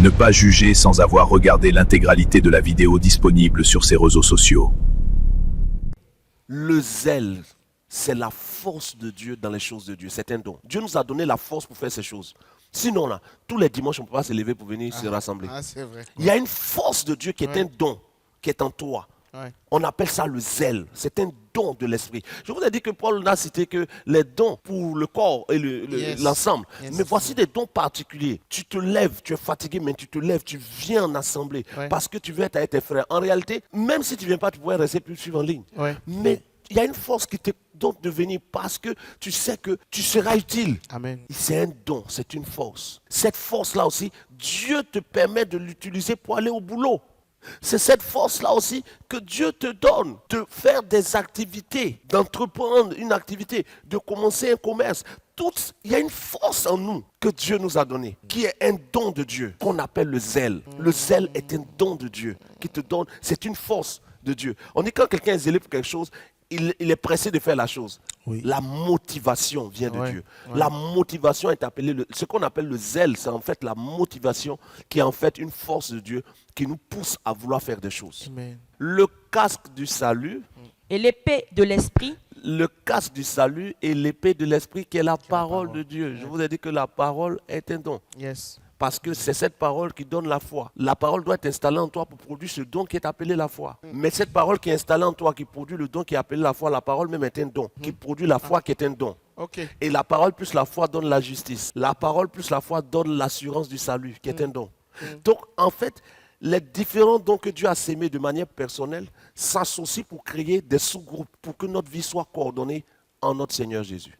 Ne pas juger sans avoir regardé l'intégralité de la vidéo disponible sur ses réseaux sociaux. Le zèle, c'est la force de Dieu dans les choses de Dieu. C'est un don. Dieu nous a donné la force pour faire ces choses. Sinon, là, tous les dimanches, on ne peut pas se lever pour venir se rassembler. C'est vrai. Il y a une force de Dieu qui est un don, qui est en toi. Ouais. On appelle ça le zèle. C'est un don de l'esprit. Je vous ai dit que Paul n'a cité que les dons pour le corps et l'ensemble. Yes. Mais voici des dons particuliers. Tu te lèves, tu es fatigué, mais tu te lèves, tu viens en assemblée parce que tu veux être avec tes frères. En réalité, même si tu ne viens pas, tu pourrais rester plus suivre en ligne. Ouais. Mais il y a une force qui te donne de venir parce que tu sais que tu seras utile. Amen. C'est un don, c'est une force. Cette force-là aussi, Dieu te permet de l'utiliser pour aller au boulot. C'est cette force-là aussi que Dieu te donne de faire des activités, d'entreprendre une activité, de commencer un commerce. Il y a une force en nous que Dieu nous a donnée, qui est un don de Dieu, qu'on appelle le zèle. Le zèle est un don de Dieu qui te donne, c'est une force de Dieu. On dit quand quelqu'un est zélé pour quelque chose, il est pressé de faire la chose. Oui. La motivation vient de Dieu. Ouais. La motivation est appelée, ce qu'on appelle le zèle, c'est en fait la motivation qui est en fait une force de Dieu qui nous pousse à vouloir faire des choses. Amen. Le casque du salut, Et l'épée de l'esprit, le casque du salut et l'épée de l'esprit qui est la parole de Dieu. Je vous ai dit que la parole est un don. Yes. Parce que c'est cette parole qui donne la foi. La parole doit être installée en toi pour produire ce don qui est appelé la foi. Mais cette parole qui est installée en toi, qui produit le don qui est appelé la foi, la parole même est un don. Qui produit la foi qui est un don. OK. Et la parole plus la foi donne la justice. La parole plus la foi donne l'assurance du salut, qui est un don. Donc, en fait, les différents dons que Dieu a sémés de manière personnelle s'associent pour créer des sous-groupes, pour que notre vie soit coordonnée en notre Seigneur Jésus.